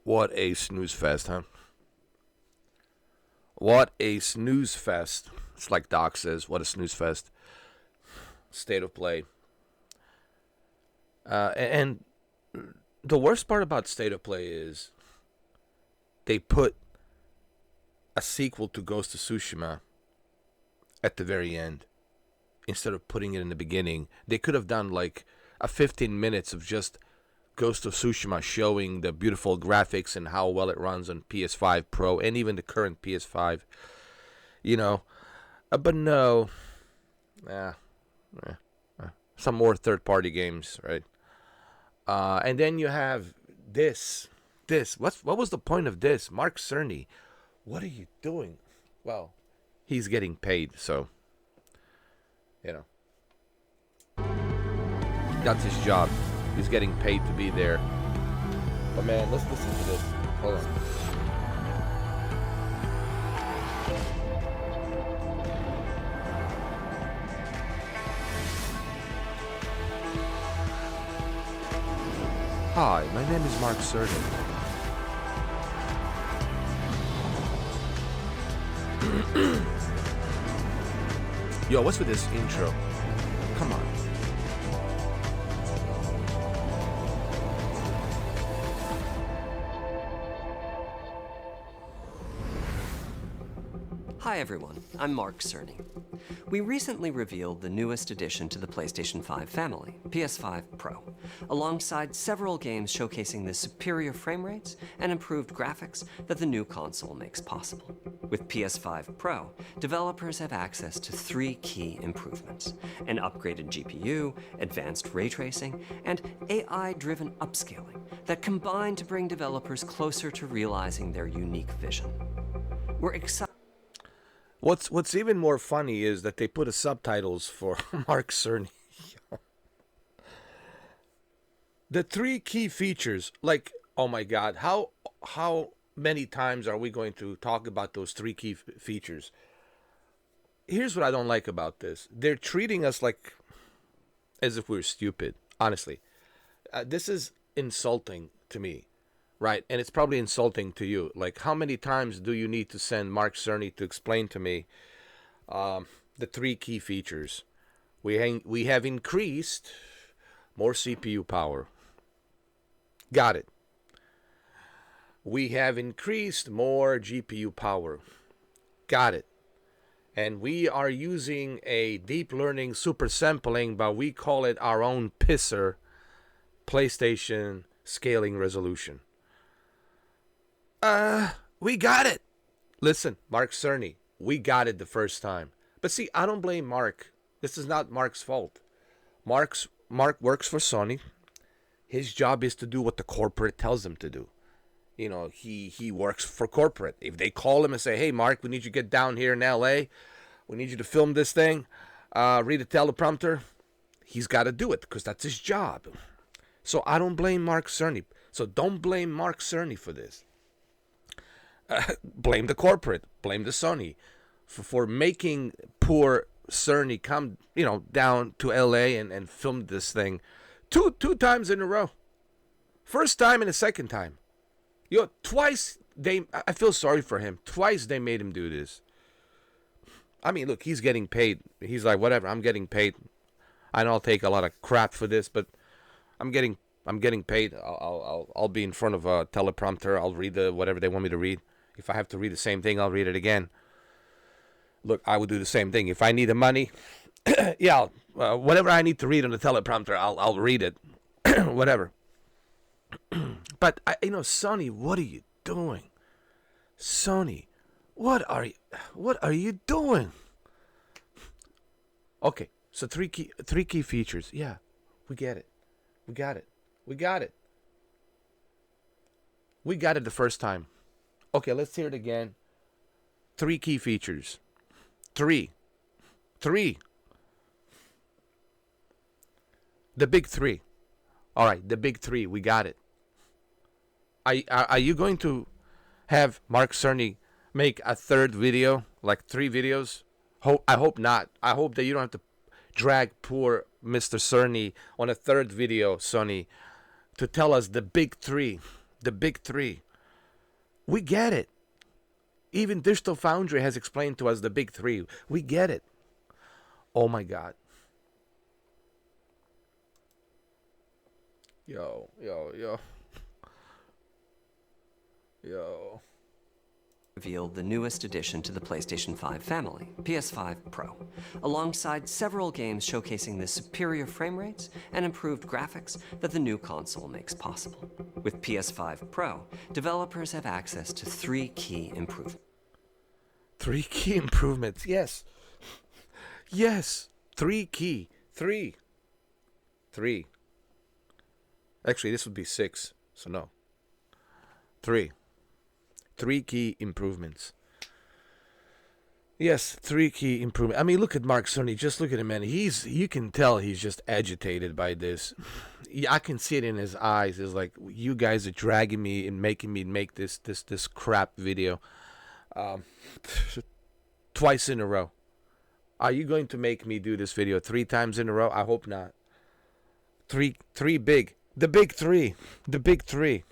What a snooze fest, huh? What a snooze fest. It's like Doc says, what a snooze fest. State of play. And the worst part about State of Play is they put a sequel to Ghost of Tsushima at the very end instead of putting it in the beginning. They could have done like a 15 minutes of just Ghost of Tsushima showing the beautiful graphics and how well it runs on PS5 Pro and even the current PS5. You know, but no. Yeah. Some more third-party games, right? And then you have this. What was the point of this? Mark Cerny. What are you doing? Well, he's getting paid, so, you know. That's his job. He's getting paid to be there. But man, let's listen to this. Hold on. Hi, my name is Mark Cerny. Yo, what's with this intro? Come on. Hi everyone, I'm Mark Cerny. We recently revealed the newest addition to the PlayStation 5 family, PS5 Pro, alongside several games showcasing the superior frame rates and improved graphics that the new console makes possible. With PS5 Pro, developers have access to 3 key improvements: an upgraded GPU, advanced ray tracing, and AI-driven upscaling that combine to bring developers closer to realizing their unique vision. We're excited. What's even more funny is that they put a subtitles for Mark Cerny. The 3 key features, like, oh my God, how many times are we going to talk about those 3 key features? Here's what I don't like about this. They're treating us like as if we're stupid, honestly. This is insulting to me. Right, and it's probably insulting to you. Like, how many times do you need to send Mark Cerny to explain to me the 3 key features? We have increased more CPU power. Got it. We have increased more GPU power. Got it. And we are using a deep learning super sampling, but we call it our own pisser, PlayStation scaling resolution. We got it. Listen, Mark Cerny, we got it the first time. But see, I don't blame Mark. This is not Mark's fault. Mark works for Sony. His job is to do what the corporate tells him to do. You know, he works for corporate. If they call him and say, hey, Mark, we need you to get down here in L.A., we need you to film this thing, read a teleprompter, he's got to do it because that's his job. So I don't blame Mark Cerny. So don't blame Mark Cerny for this. Blame the corporate, blame the Sony for making poor Cerny come, down to LA and film this thing two times in a row. First time and a second time. Twice I feel sorry for him. Twice they made him do this. I mean, look, he's getting paid. He's like, whatever, I'm getting paid. I know I'll take a lot of crap for this, but I'm getting paid. I'll be in front of a teleprompter. I'll read whatever they want me to read. If I have to read the same thing, I'll read it again. Look, I would do the same thing. If I need the money, yeah, whatever I need to read on the teleprompter, I'll read it. Whatever. But, Sony, what are you doing? Sony, what are you doing? Okay, so 3 key features. Yeah, we get it. We got it. We got it. We got it the first time. Okay, let's hear it again. 3 key features. 3. The big 3. All right, the big 3. We got it. Are you going to have Mark Cerny make a third video, like 3 videos? I hope not. I hope that you don't have to drag poor Mr. Cerny on a third video, Sony, to tell us the big 3. The big 3. We get it. Even Digital Foundry has explained to us the big three. We get it. Oh my God. Yo. Revealed the newest addition to the PlayStation 5 family, PS5 Pro, alongside several games showcasing the superior frame rates and improved graphics that the new console makes possible. With PS5 Pro, developers have access to 3 key improvements. 3 key improvements. Yes. Yes. 3 key. 3. Actually, this would be 6. So no. 3 key improvements. Yes, 3 key improvement. I mean, look at Mark Cerny. Just look at him, man. You can tell he's just agitated by this. I can see it in his eyes. It's like, you guys are dragging me and making me make this crap video twice in a row. Are you going to make me do this video 3 times in a row? I hope not. Three big. The big 3. The big 3.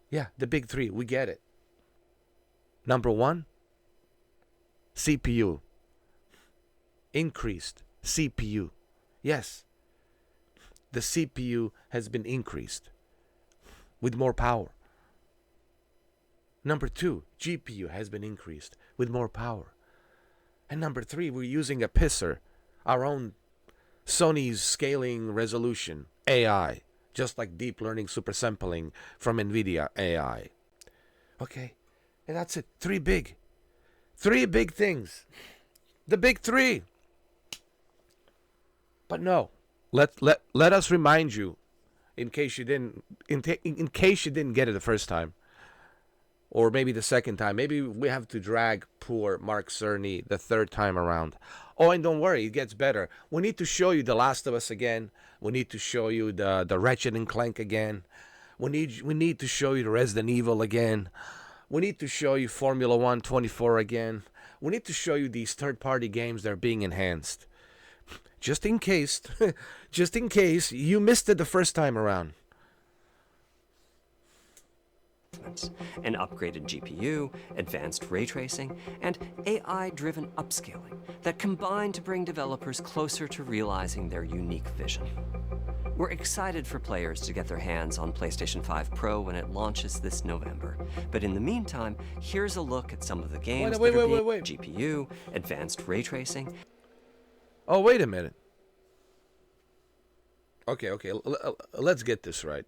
Yeah, the big 3. We get it. Number 1, CPU. Increased CPU. Yes. The CPU has been increased with more power. Number 2, GPU has been increased with more power. And number 3, we're using a pisser, our own Sony's scaling resolution, AI, just like deep learning super sampling from NVIDIA AI. Okay, and that's it. 3 big things. The big 3. But no, let us remind you, in case you didn't get it the first time, or maybe the second time. Maybe we have to drag poor Mark Cerny the 3rd time around. Oh, and don't worry, it gets better. We need to show you The Last of Us again. We need to show you the Ratchet and Clank again. We need to show you the Resident Evil again. We need to show you Formula 1 24 again. We need to show you these third-party games that are being enhanced. Just in case you missed it the first time around. An upgraded GPU, advanced ray tracing, and AI-driven upscaling that combine to bring developers closer to realizing their unique vision. We're excited for players to get their hands on PlayStation 5 Pro when it launches this November. But in the meantime, here's a look at some of the games Wait. GPU, advanced ray tracing. Oh, wait a minute. Okay. Let's get this right.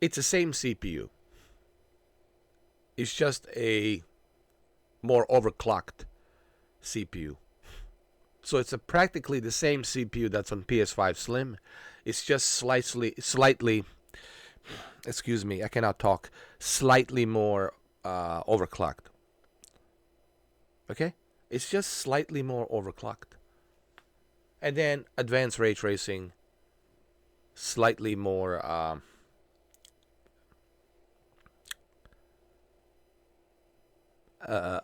It's the same CPU. It's just a more overclocked CPU. So it's practically the same CPU that's on PS5 Slim. It's just slightly, excuse me, I cannot talk, slightly more overclocked. Okay? It's just slightly more overclocked. And then advanced ray tracing, slightly more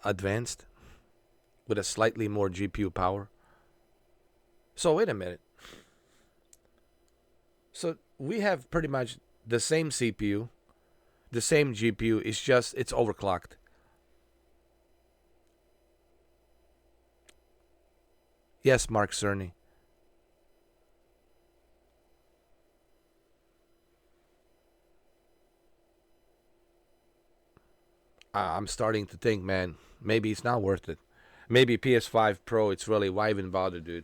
advanced with a slightly more GPU power. So wait a minute. So we have pretty much the same CPU, the same GPU. It's just it's overclocked. Yes, Mark Cerny. I'm starting to think, man, maybe it's not worth it. Maybe PS5 Pro, it's really, why even bother, dude?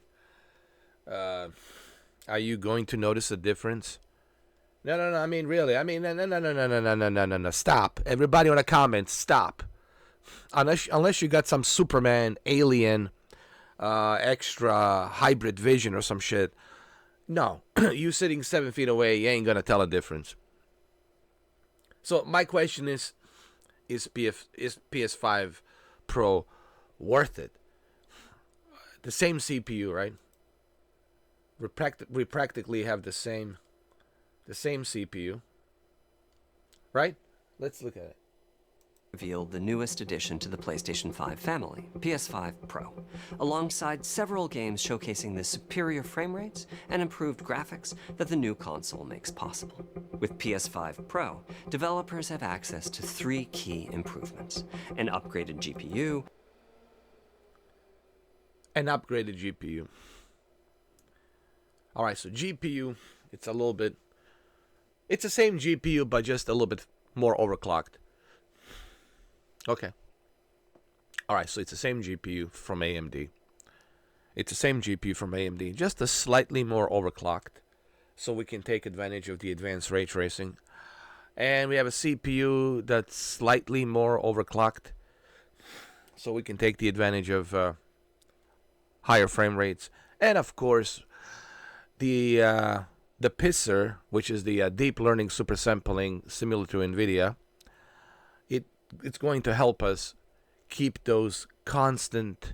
Are you going to notice a difference? No. I mean, really. I mean, no. Stop. Everybody on the comments, stop. Unless you got some Superman, alien, extra hybrid vision or some shit. No, you sitting 7 feet away, you ain't gonna tell a difference. So my question is PS5 Pro worth it? The same CPU, right? We practically have the same CPU, right? Let's look at it. revealed the newest addition to the PlayStation 5 family, PS5 Pro, alongside several games showcasing the superior frame rates and improved graphics that the new console makes possible. With PS5 Pro, developers have access to 3 key improvements: an upgraded GPU, An upgraded GPU. All right, so GPU, it's the same GPU, but just a little bit more overclocked. Okay. All right, so it's the same GPU from AMD. Just a slightly more overclocked, so we can take advantage of the advanced ray tracing. And we have a CPU that's slightly more overclocked, so we can take the advantage of higher frame rates. And of course, the PISR, which is the deep learning super sampling similar to NVIDIA, it's going to help us keep those constant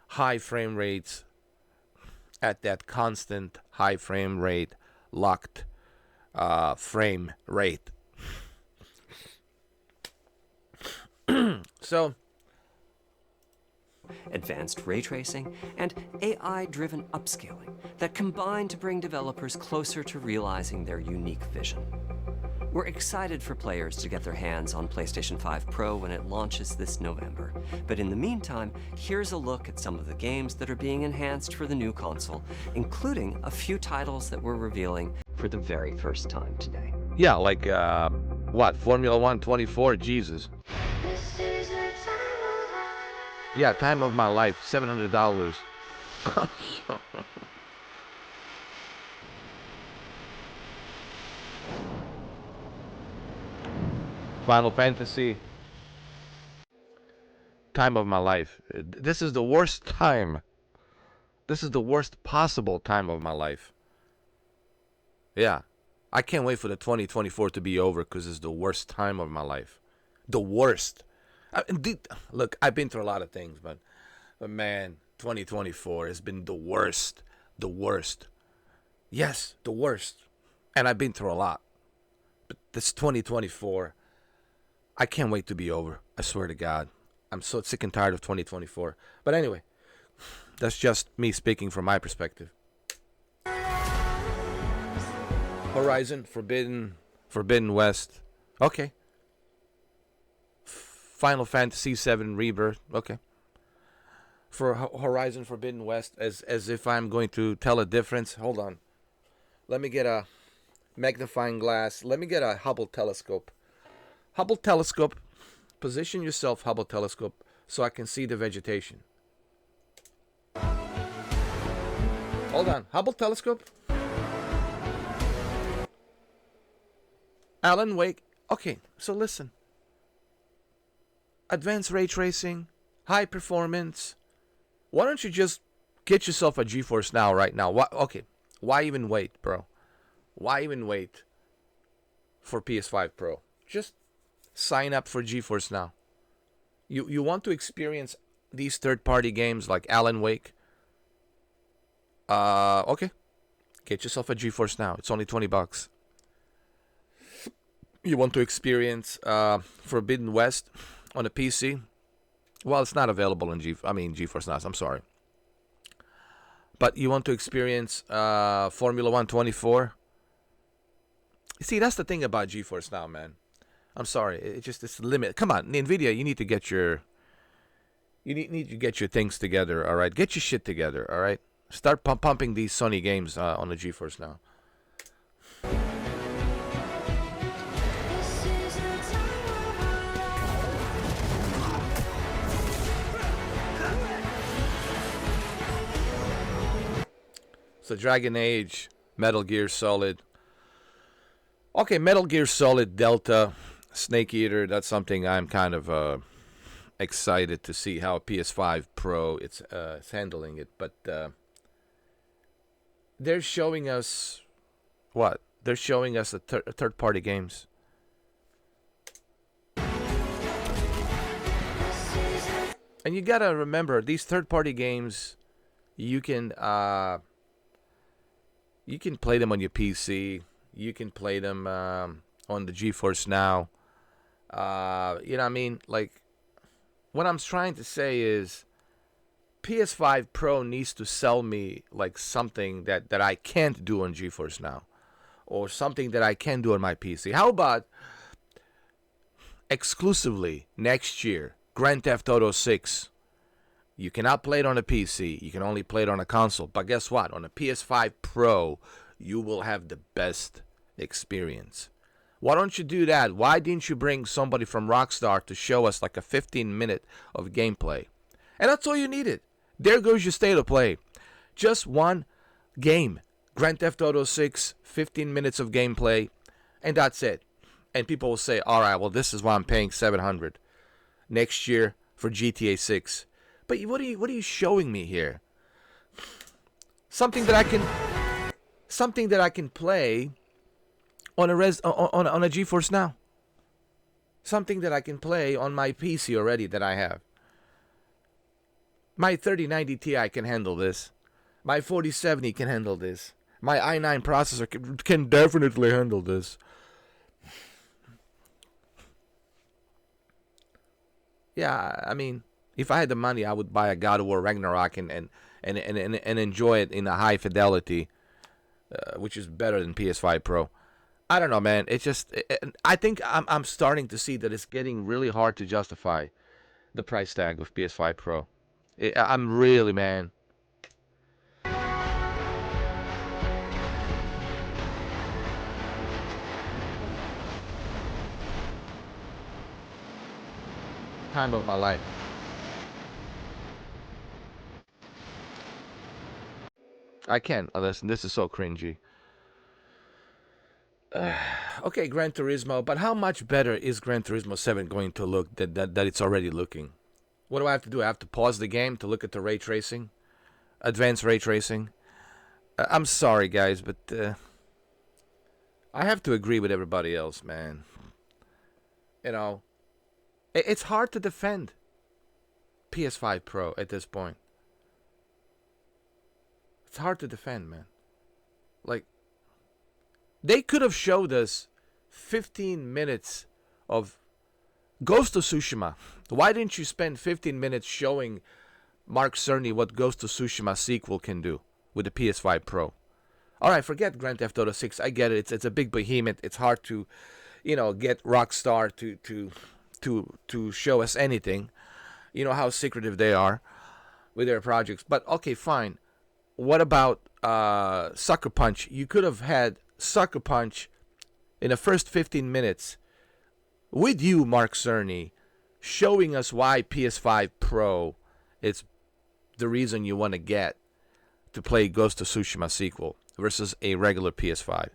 high frame rates at that constant high frame rate, locked frame rate. So, advanced ray tracing, and AI-driven upscaling that combine to bring developers closer to realizing their unique vision. We're excited for players to get their hands on PlayStation 5 Pro when it launches this November. But in the meantime, here's a look at some of the games that are being enhanced for the new console, including a few titles that we're revealing for the very first time today. yeah, like, Formula 1 24? Jesus. Yeah, time of my life, $700. Final Fantasy. Time of my life. This is the worst time. This is the worst possible time of my life. Yeah. I can't wait for the 2024 to be over because it's the worst time of my life. The worst. Look, I've been through a lot of things, but man, 2024 has been the worst. The worst. Yes, the worst. And I've been through a lot. But this 2024, I can't wait to be over. I swear to God. I'm so sick and tired of 2024. But anyway, that's just me speaking from my perspective. Horizon Forbidden West. Okay. Final Fantasy VII Rebirth. Okay. For Horizon Forbidden West, as if I'm going to tell a difference. Hold on. Let me get a magnifying glass. Let me get a Hubble telescope. Hubble telescope. Position yourself, Hubble telescope, so I can see the vegetation. Hold on. Hubble telescope. Alan Wake. Okay, so listen. Advanced ray tracing, high performance. Why don't you just get yourself a GeForce Now right now? Why even wait, bro? Why even wait for PS5 Pro? Just sign up for GeForce Now. You want to experience these third-party games like Alan Wake? Okay. Get yourself a GeForce Now. It's only $20. You want to experience Forbidden West on a PC? Well, it's not available on GeForce Now. I'm sorry. But you want to experience Formula 1 24? You see, that's the thing about GeForce Now, man. I'm sorry. It's the limit. Come on, NVIDIA, you need to get your things together, all right? Get your shit together, all right? Start pumping these Sony games on the GeForce Now. So Dragon Age, Metal Gear Solid. Okay, Metal Gear Solid Delta, Snake Eater, that's something I'm kind of excited to see how PS5 Pro it's handling it. But they're showing us what? They're showing us third-party games. And you gotta remember, these third-party games, you can play them on your PC. You can play them on the GeForce Now. You know what I mean? Like, what I'm trying to say is PS5 Pro needs to sell me like something that I can't do on GeForce Now, or something that I can do on my PC. How about exclusively next year, Grand Theft Auto 6? You cannot play it on a PC. You can only play it on a console. But guess what? On a PS5 Pro, you will have the best experience. Why don't you do that? Why didn't you bring somebody from Rockstar to show us like a 15-minute of gameplay? And that's all you needed. There goes your state of play. Just one game. Grand Theft Auto 6, 15 minutes of gameplay, and that's it. And people will say, all right, well, this is why I'm paying $700 next year for GTA 6. But what are you showing me here? Something that I can play on a GeForce Now. Something that I can play on my PC already that I have. My 3090 Ti can handle this. My 4070 can handle this. My i9 processor can definitely handle this. Yeah, I mean, if I had the money, I would buy a God of War Ragnarok and enjoy it in a high fidelity, which is better than PS5 Pro. I don't know, man. It's just, I think I'm starting to see that it's getting really hard to justify the price tag of PS5 Pro. I'm really, man. Time of my life. I can't. Listen, this is so cringy. Okay, Gran Turismo, but how much better is Gran Turismo 7 going to look that it's already looking? What do I have to do? I have to pause the game to look at the ray tracing? Advanced ray tracing? I'm sorry, guys, but I have to agree with everybody else, man. You know, it's hard to defend PS5 Pro at this point. It's hard to defend, man. Like, they could have showed us 15 minutes of Ghost of Tsushima. Why didn't you spend 15 minutes showing Mark Cerny what Ghost of Tsushima sequel can do with the PS5 Pro? Alright, forget Grand Theft Auto 6. I get it. It's a big behemoth. It's hard to, get Rockstar to show us anything. You know how secretive they are with their projects. But okay, fine. What about Sucker Punch? You could have had Sucker Punch in the first 15 minutes with you, Mark Cerny, showing us why PS5 Pro is the reason you want to get to play Ghost of Tsushima sequel versus a regular PS5.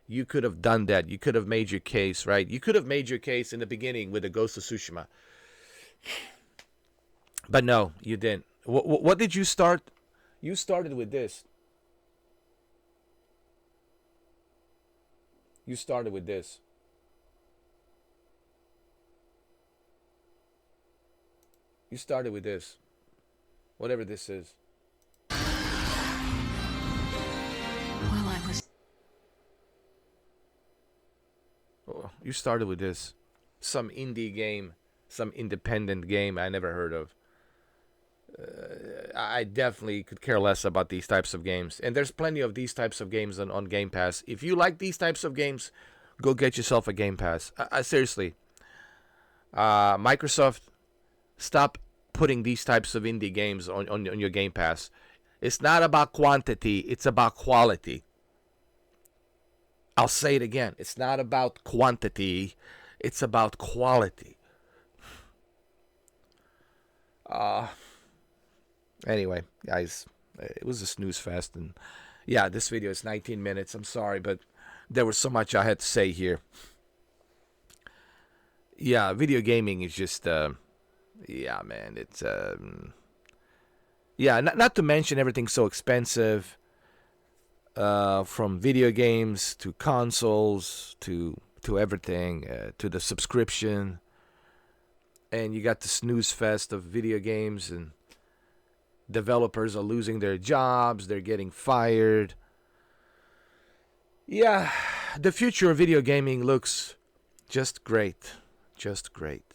You could have done that. You could have made your case, right? You could have made your case in the beginning with the Ghost of Tsushima. But no, you didn't. What did you start? You started with this. You started with this. You started with this. Whatever this is. Well, I was. Oh, you started with this. Some indie game. Some independent game I never heard of. I definitely could care less about these types of games. And there's plenty of these types of games on Game Pass. If you like these types of games, go get yourself a Game Pass. Seriously. Microsoft, stop putting these types of indie games on your Game Pass. It's not about quantity, it's about quality. I'll say it again. It's not about quantity, it's about quality. Anyway, guys, it was a snooze fest, and yeah, this video is 19 minutes. I'm sorry, but there was so much I had to say here. Yeah, video gaming is just, yeah, man, it's, yeah, not to mention everything's so expensive, from video games to consoles to everything, to the subscription, and you got the snooze fest of video games, and developers are losing their jobs, they're getting fired. Yeah, the future of video gaming looks just great. Just great.